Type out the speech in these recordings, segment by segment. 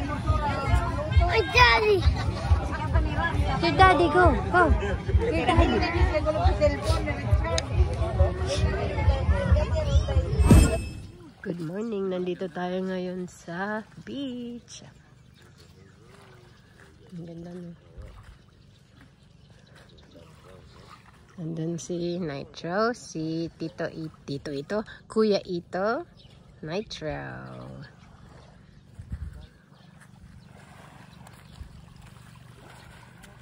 My daddy. Your daddy, go. Go. Your daddy. Good morning. Nandito tayo ngayon sa beach. Ang ganda, no? Nandun si Nitro, si Tito ito, Kuya Ito, Nitro.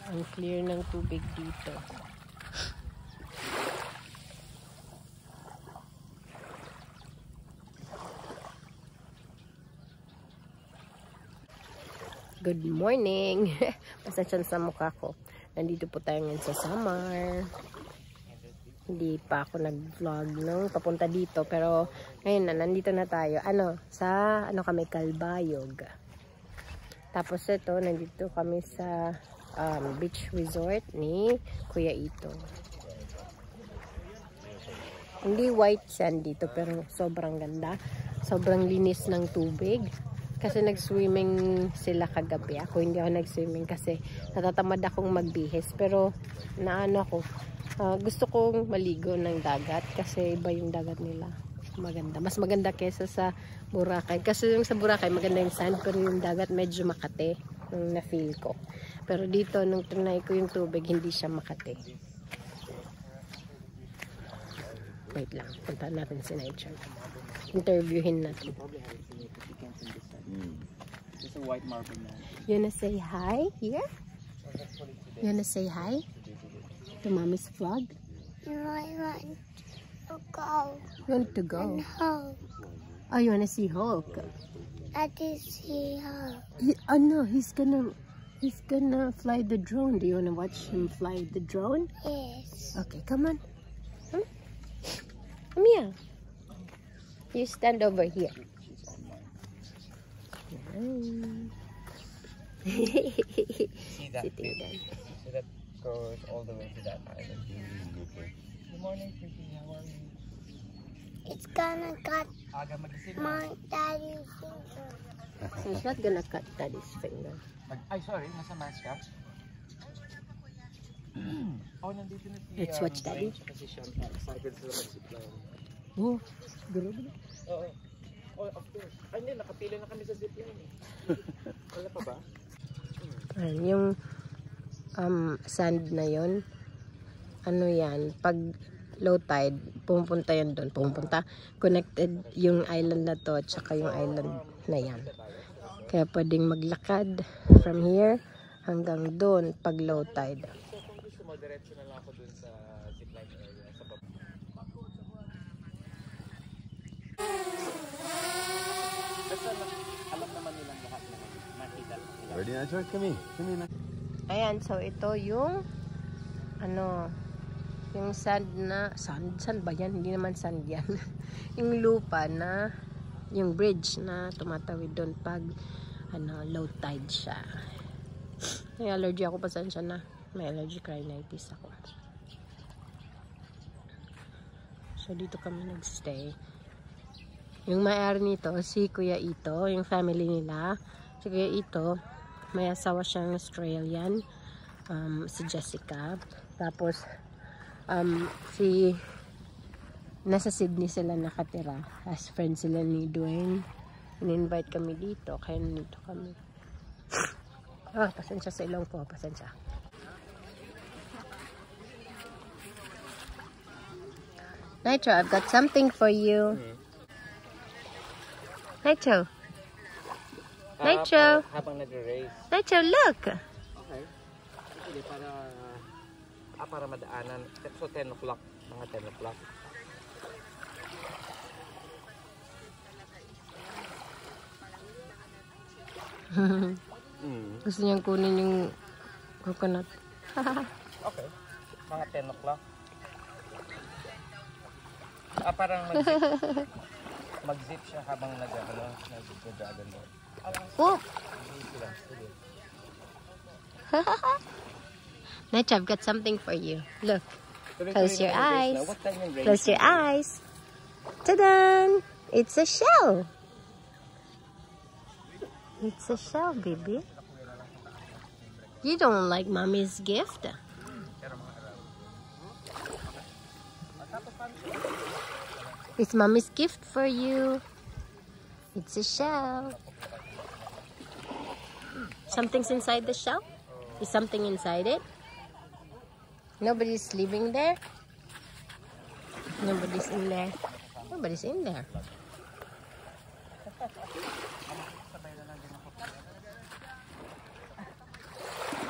Ang clear ng tubig dito. Good morning! Pasensya sa mukha ko. Nandito po tayo ngayon sa SAMAR. Hindi pa ako nag-vlog nung papunta dito. Pero ngayon na, nandito na tayo. Sa kami, Calbayog. Tapos ito, nandito kami sa beach resort ni Kuya Ito. Hindi white sand dito, pero sobrang ganda. Sobrang linis ng tubig. Kasi nag-swimming sila kagabi. Ako hindi ako nag-swimming kasi natatamad akong magbihis. Pero gusto kong maligo ng dagat kasi iba yung dagat nila. Maganda. Mas maganda kesa sa Boracay. Kasi yung sa Boracay maganda yung sand pero yung dagat medyo makate. Yung na-feel ko. Pero dito nung trinay ko yung tubig hindi siya makate. Wait lang. Punta natin si Nitro. Interviewin natin. It's a white marble now. You wanna say hi here? You wanna say hi to Mommy's vlog? No, I want to go. You want to go? And Hulk. Oh, you wanna see Hulk? Daddy, see Hulk. No, he's gonna fly the drone. Do you wanna watch him fly the drone? Yes. Okay, come on. Come here. You stand over here. See that? Sitting down. So that goes all the way to that island. Good morning, Pretty. How are you? It's gonna cut Aga magising. my daddy's finger. So it's not gonna cut Daddy's finger. Ay, sorry. Nasa mask ka? Oh, nandito na si... Let's watch Daddy. Si Shanta. Excited sila mag-zipline. Oh, grabe. Oo. Oh, of course. Ay, hindi. Nakapila na kami sa zipline eh. Wala pa ba? Yung sand na yon, yan, pag low tide, pumunta yan doon. Connected yung island na to at saka yung island na yan. Kaya pwedeng maglakad from here hanggang doon pag low tide. So, kung gusto mo, diretso na lang ako doon sa zipline area. Sa baba. Basta alam naman nilang lahat na makita nila. Ready, Nitro? Come in. Ayan, so ito yung yung sand ba yan? Hindi naman sand yan. Yung lupa na yung bridge na tumatawid doon pag low tide siya. May allergy ako, pasensya na. May allergic rhinitis ako. So dito kami nagstay. Yung may-ari nito, si Kuya Ito, yung family nila. Si Kuya Ito, may asawa siyang Australian, si Jessica. Tapos, nasa Sydney sila nakatira. As friends sila ni Dwayne. In-invite kami dito, kaya nandito kami. Pasensya sa ilong ko, pasensya. Nitro, I've got something for you. Nitro. Nitro. Habang nag-race. Nitro, look. Okay. Hindi, para madaanan. So, 10 o'clock. Mga 10 o'clock. Gusto niyang kunin yung coconut. Okay. Mga 10 o'clock. Parang mag-zip siya habang nag-dragon boat. Oh! Nitro, I've got something for you. Look. Close your eyes. Close your eyes. Ta-da! It's a shell. It's a shell, baby. You don't like mommy's gift? It's mommy's gift for you. It's a shell. Something's inside the shell? Is something inside it? Nobody's living there? Nobody's in there. Nobody's in there.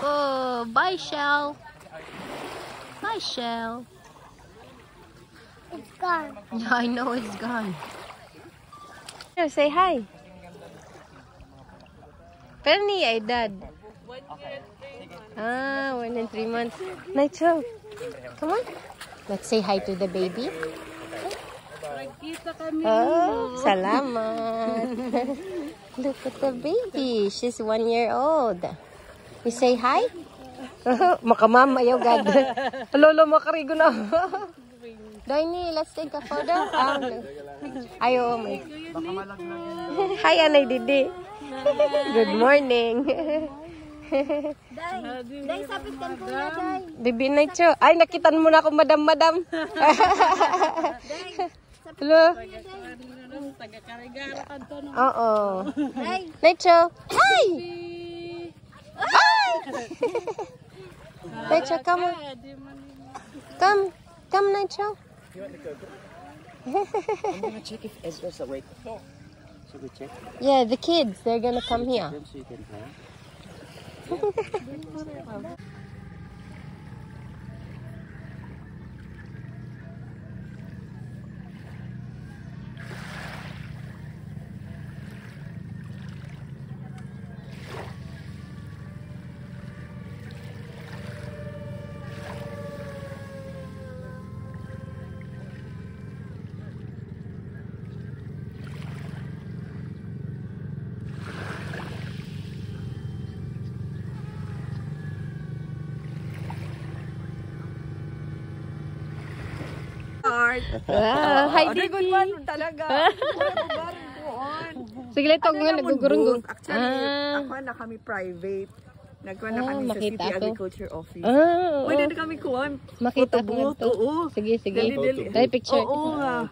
Oh, bye, shell. Bye, shell. It's gone. Yeah, I know it's gone. Here, say hi. Pero niya, dad. 1 and 3 months. Nacho, come on. Let's say hi to the baby. Oh, salamat. Look at the baby. She's 1 year old. You say hi? Makamam, ayaw gad. Lolo, makarigo na. Daini, let's take a photo. Ayaw, may. Hi, Anay Didi. Good morning. Day, sapit kan po na, Day. Bibi Nacho. Ay, nakitan mo na ako, madam. Hello? Oo. Nacho. Hi! Hi! Nacho, come. Come, Nacho. I'm gonna check if Ezra's awake. Should we check? Yeah, the kids, they're gonna come here. So you can have. Hi, Didi. Talaga. Sige, ito nga nagugurong. Actually, ako na kami private. Nagkuhan na kami sa makita City ko. Agriculture Office. Oo. Pwede na kami kuhan. Makita ko Photo-booth, to. oo. Sige. Dali. Dali, picture. Oo nga.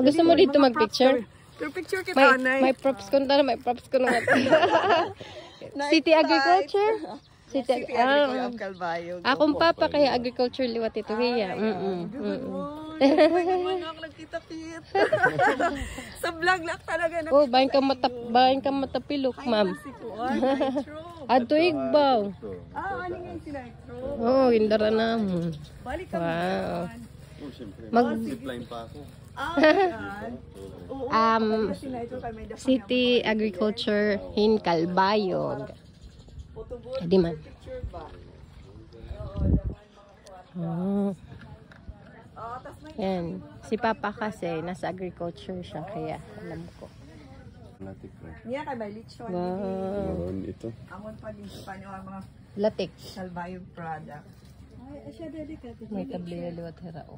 Gusto mo dito Mga mag-picture? props, Pero picture kita, Nay. May props ko na, may props ko na. City Agriculture? City Agriculture of Calvayo. Akong papa kaya agriculture liwat ito kaya. Nagkita-kit. Sa vlog lang talaga. Oh, bayan ka matapilok, ma'am. Ato igbaw. Ano nga si Nitro? Oh, indara na mo. Balik kami. Wow. Zipline pa ako. Si Nitro kami. City Agriculture in Calbayog. Di man. Oh. Yan. Si Papa kasi nasa agriculture siya kaya alam ko. Niya kay may lechon. Wow. Ito. Amon pa din sa kanyo ang mga Latik. Calvayo product. May tablero liwat hera o.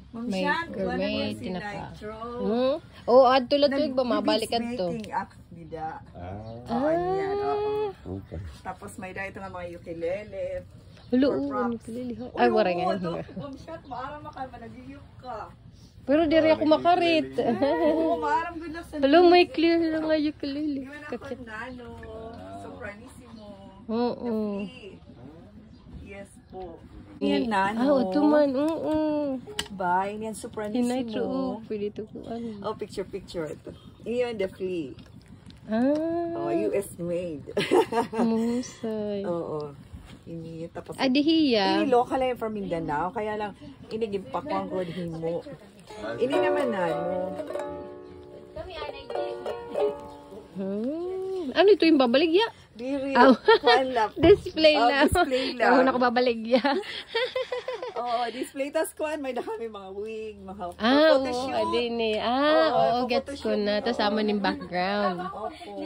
Ma'am May Shan, gourmet si tinapa. Nitro. Oh, adto latuig ba mabalik adto. Making act nida. Ah, Yan, oo. okay. Tapos may dahito nga mga ukulele. Hulo, For props. ay wala nga. Ma'am Shan, maaram ka ba nagiyok ka. Pero diri ako makarit. Oo, maaram good luck sa Hello, may clear lang nga ukulele. Iwan ako nano. Sopranissimo. Oo. Yes po. Yan nano. Ito man. Oo. Bye. Yan Hinay Sopranissimo. to. Pwede to ko ano. Oh, picture. Ito. Iyan the flea. Ah. Oh, US made. Musay. Oo. Ini tapos Adihiya. ini local lang from Mindanao kaya lang inigimpakwang ko himo. Ini naman ano. Ano ito yung babaligya? Diri. Aw. Kwan lap. Display lang. Display lang. Ako na ko babaligya. Oo, display tas kuan may kami mga wig, mga Oo, adin eh. Oo, Oo, gets ko na. Tapos amo ning background. Opo.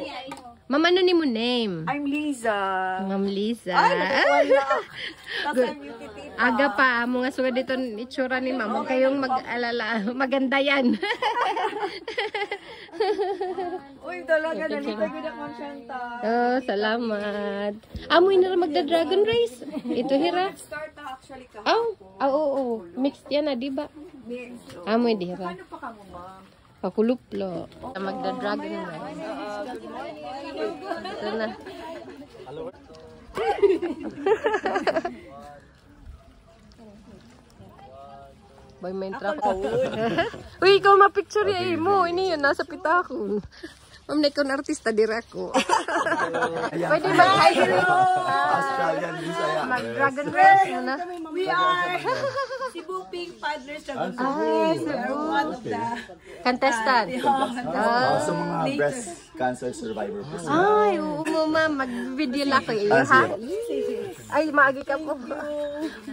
Ma'am, ano ni mo name? I'm Liza. Ma'am Lisa. Ay, nagkuwala. Tapos I'm yung titita. Aga pa, amo nga sugad dito itsura ni ma'am. Huwag kayong mag-alala. Maganda yan. Uy, talaga, nalipay ko na kong Shanta. Oh, salamat. Amoy na rin magda-dragon race. Ito hira. Start na actually ka. Oo. Mixed yan na, di ba? Amoy di hira. Ano pa ka mo, ma'am? Pakuluplo. Magda-dragon race. Ito na. Boy, may traffic. Uy, ikaw ma-picture ya mo. Ini yun, nasa pitakon. Ma'am, na ikaw na artista, dira ko. Pwede Australian Bisaya. mag-dragon race mo na. We are Cebu Pink Paddlers of the one of the Contestant. Sa mga breast cancer survivor po. Ay, oo mo ma'am. Mag-video lang ko iyo, ha? Ay, maagi ka po.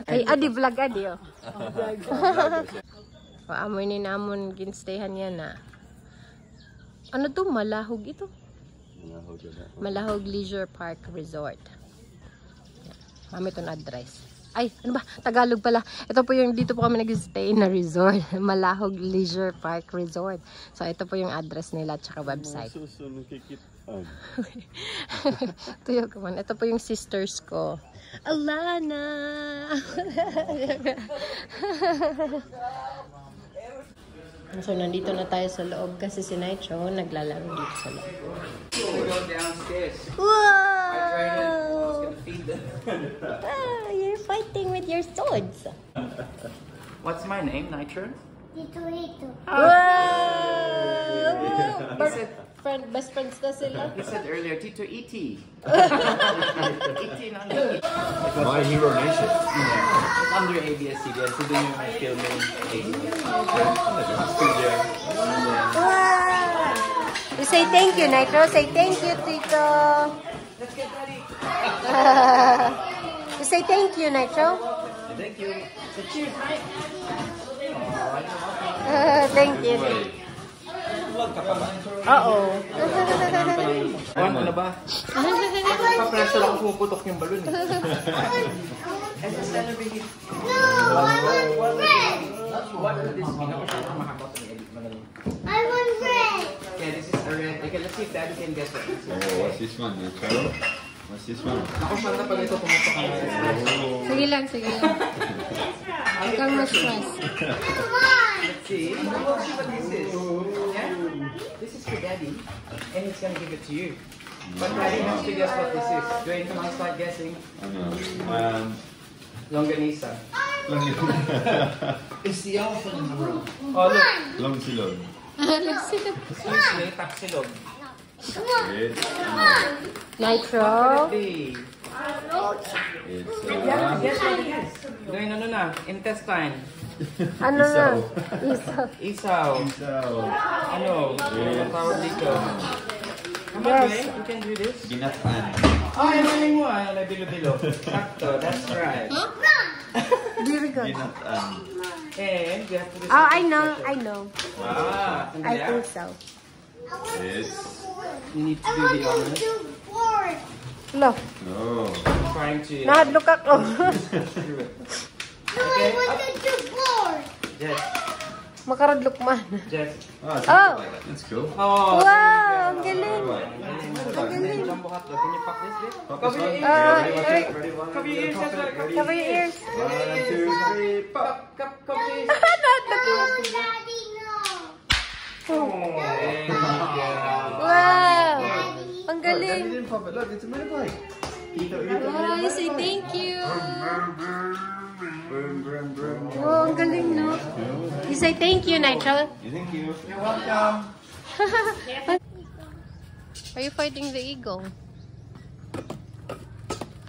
Ay, adi vlog adi, oh. Paamoy ni namon ginstayhan yan, na. Ano to? Malahog ito. Malahog Leisure Park Resort. Mami itong address. Ay, ano ba? Tagalog pala. Ito po yung, dito po kami nag-stay na resort. Malahog Leisure Park Resort. So, ito po yung address nila at saka website. Ito yung kaman. Ito po yung sisters ko. Alana! So, nandito na tayo sa loob kasi si Nitro naglalaro dito sa loob. Wow! You're fighting with your swords. What's my name, Nitro? Dito. Wow! Best friends na sila. You said earlier, Tito E.T. My Hero Nation. Under ABS-CBN, so doing my filming You say thank you, Nitro. Say thank you, Tito. Let's get ready. You say thank you, Nitro. Thank you. So cheers, right? Thank you. Uh-oh. Ano na ba? Pa-pressure ako pumuputok yung balon. As a celebrity. What would this mean? I want red. Yeah, this is a red. Okay, let's see if Daddy can guess what this is. Oh, what's this one, Charo? What's this one? Ako siya na pag ito pumutok ang Sige lang. Huwag kang ma-stress. Let's see. We'll see what this is. Yeah? This is for Daddy. And he's gonna give it to you. But Daddy has to guess what this is. Dwayne, come on, start guessing. Longanisa. It's the elephant in the room. Oh, look. Long silog. Seriously, tapsilog. It's Nitro. Hey. it's Guess what it is. Dwayne, ano na? Intestine. Ano na? Isaw. Isaw. Ano? Ang tawag dito. Come on, Dwayne. You can do this. Ginatan. Oh, yung maling mo. Ano, bilo-bilo. Sakto. That's right. Very good. Ginatan. And you have to do Oh, I know. Ah, I think so. It's you need to do the honors. Look, no. Trying to nahadlok ako. screw it. Okay. Yes. Makaradlok man. Yes. Oh, it's Oh. like that. Let's go. Oh. Wow, ang galing. Galing. Jumbo hotdog. Can you pop this bit? Pop this one. Alright. Ready, one, Cover your ears. That's right. Cover your ears. 1, 2, 3, pop. Cover your ears. Daddy, no. There you go. Wow. Ang Look, Daddy galing. didn't pop it. Look, it's a motorbike. Tito, Oh, you say thank you. Brum, brum, brum. Oh, ang galing, no? You say thank you, Nitro. Thank you. You're welcome. Are you fighting the eagle?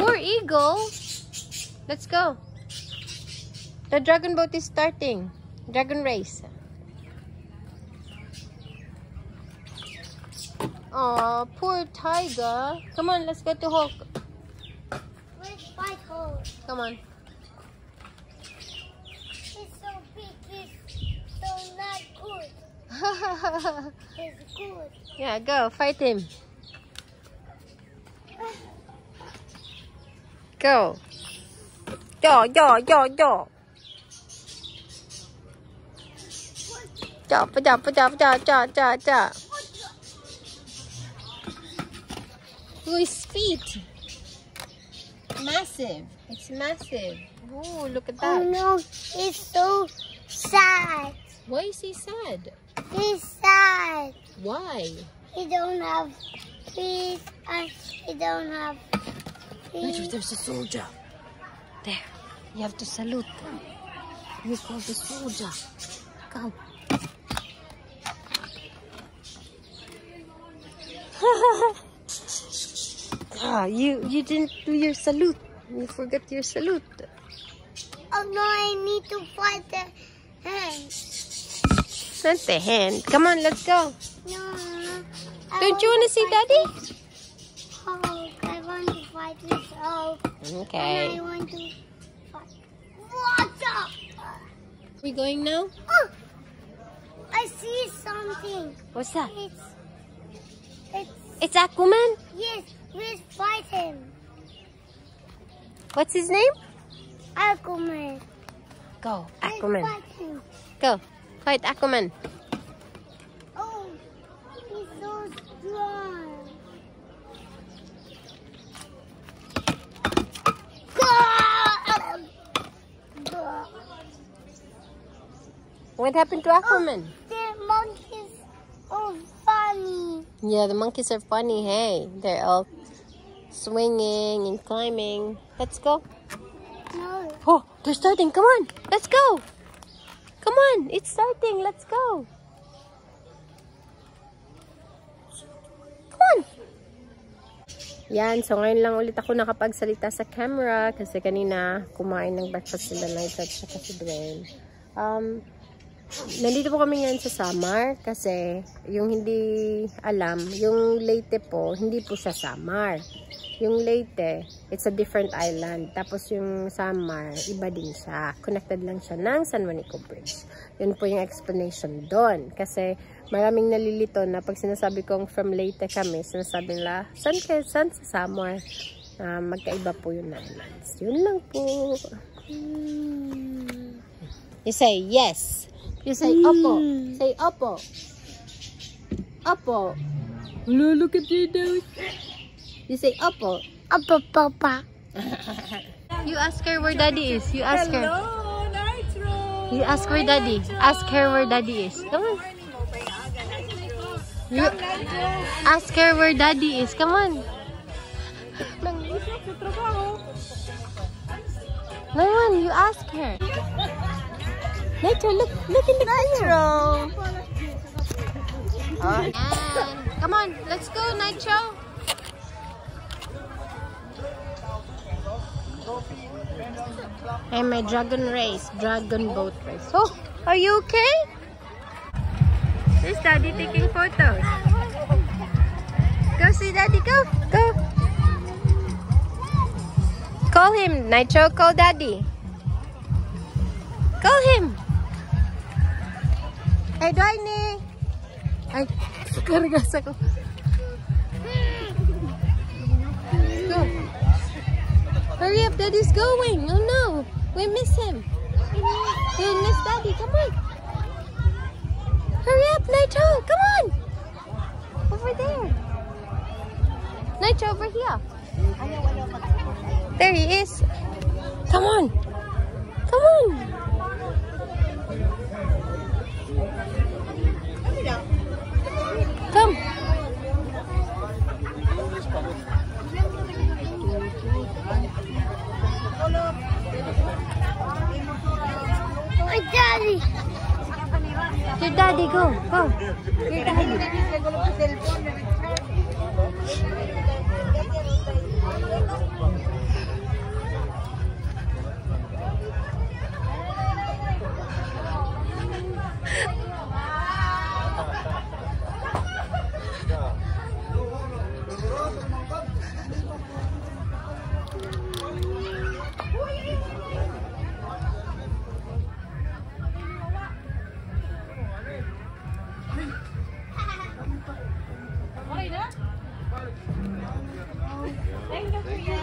Poor eagle. Let's go. The dragon boat is starting. Dragon race. Oh, poor tiger. Come on, let's go to Hawk. Where's my hole? Come on. It's good. Yeah, go fight him. Go. Yo. Ja. Oh, his feet. Massive. It's massive. Oh, look at that. Oh no, it's so sad. Why is he sad? He's sad. Why? He don't have teeth and he don't have teeth. There's a soldier. There. You have to salute. You call the soldier. Go. You didn't do your salute. You forgot your salute. Oh no, I need to fight the hand. Not the hand. Come on, let's go. No. Don't you want to see Daddy? Oh, I want to fight with Hulk. Okay. And I want to fight. What's up? We going now? Oh, I see something. What's that? It's It's Aquaman? yes. Let's fight him. What's his name? Aquaman. Go, Let's Aquaman. fight him. Go, fight Aquaman. Oh, he's so strong. What happened to Aquaman? The monkeys are funny. Yeah, the monkeys are funny, hey. They're all swinging and climbing. Let's go. No. Oh, they're starting. Come on. Let's go. Come on. It's starting. Let's go. Come on. Yan. So, ngayon lang ulit ako nakapagsalita sa camera kasi kanina kumain ng breakfast sila night at saka si Dwayne. Nandito po kami ngayon sa SAMAR kasi yung hindi alam, yung Leyte po, hindi po siya SAMAR. Yung Leyte, it's a different island. Tapos yung SAMAR, iba din siya. Connected lang siya ng San Juanico Bridge. Yun po yung explanation doon. Kasi maraming nalilito na pag sinasabi kong from Leyte kami, sinasabi nila, saan sa SAMAR? Magkaiba po yung islands. Yun lang po. You say yes. You say opo. Say opo. Opo. Look at you, dude. You say opo. Opo, Papa. You ask her where Daddy is. You ask her. Hello, Nitro. You ask where Daddy. Ask her where Daddy is. Come on. You ask her where Daddy is. Come on. No one. You ask her. Nitro, look in the Nitro. And come on, let's go, Nitro. And my dragon boat race. Oh, are you okay? Is Daddy taking photos? Go see Daddy, go. Call him, Nitro, call Daddy. Call him. Hey, Dwayne. Ay, kargas ako. Go. Hurry up, Daddy's going. Oh no, we miss him. We miss Daddy, come on. Hurry up, Nitro, come on. Over there. Nitro, over here. There he is. Come on. Come on. Come. My daddy. Your daddy, go. Your daddy. Thank you, Kuya.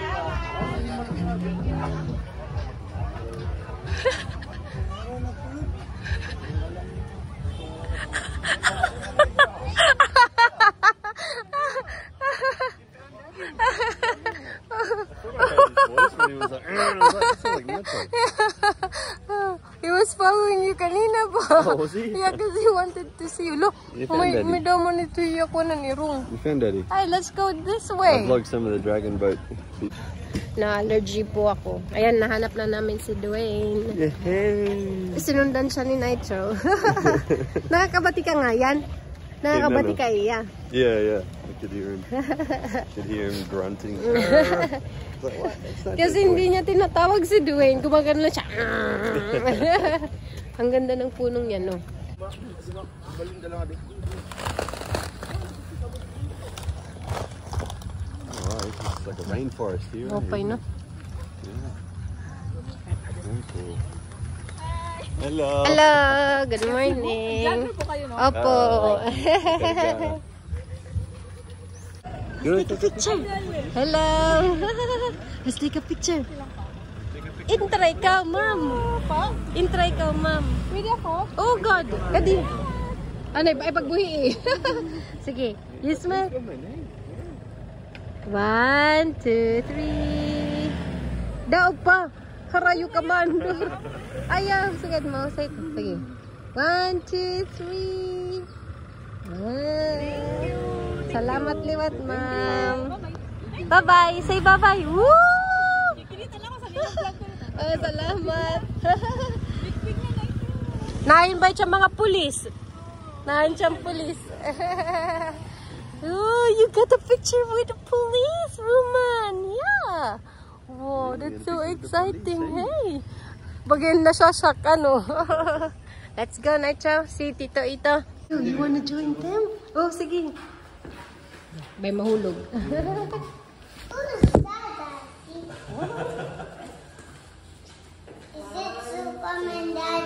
He was following you kanina po. Oh, was he? Yeah, because he wanted to see you. Look, You found Daddy. may daw mo nito yung ako na ni Rung. You found Daddy. Ay, let's go this I way. vlogged some of the dragon boat. Na-allergy po ako. Ayan, nahanap na namin si Dwayne. Yay! Sinundan siya ni Nitro. Nakakabati ka nga yan? Nakakabati ka iya. Yeah. I could hear him. Could hear him grunting. Like, what? That's not Kasi good hindi boy. niya tinatawag si Dwayne. Gumagano lang siya. Ang ganda ng punong yan, no? Oh, this is like a rainforest here. Okay, no? Yeah. Very cool. Hello. Hello! Good morning! Vlogger po kayo, no? Opo! Good. Take a picture! Hello! Let's take a picture! Intry ka, ma'am! Intry ka, ma'am! Pwede ako? Oh God! Kadi! Ano, ay pagbuhi eh! Sige, you smile! 1, 2, 3 Daog pa! Harayo ka man! Ayaw! Sige mo! Sige! 1, 2, 3 Salamat liwat, ma'am! Bye-bye! Say bye-bye! Woo! Oh, salamat! Na-invite siya mga pulis! Na-invite siyang pulis! Oh, you got a picture with the police woman! Yeah! Wow, that's so exciting! Hey! Bagay na siya shock, ano? Let's go, Nacho! Si Tito ito! You wanna join them? Oh, sige! May mahulog. Is it Superman, Daddy?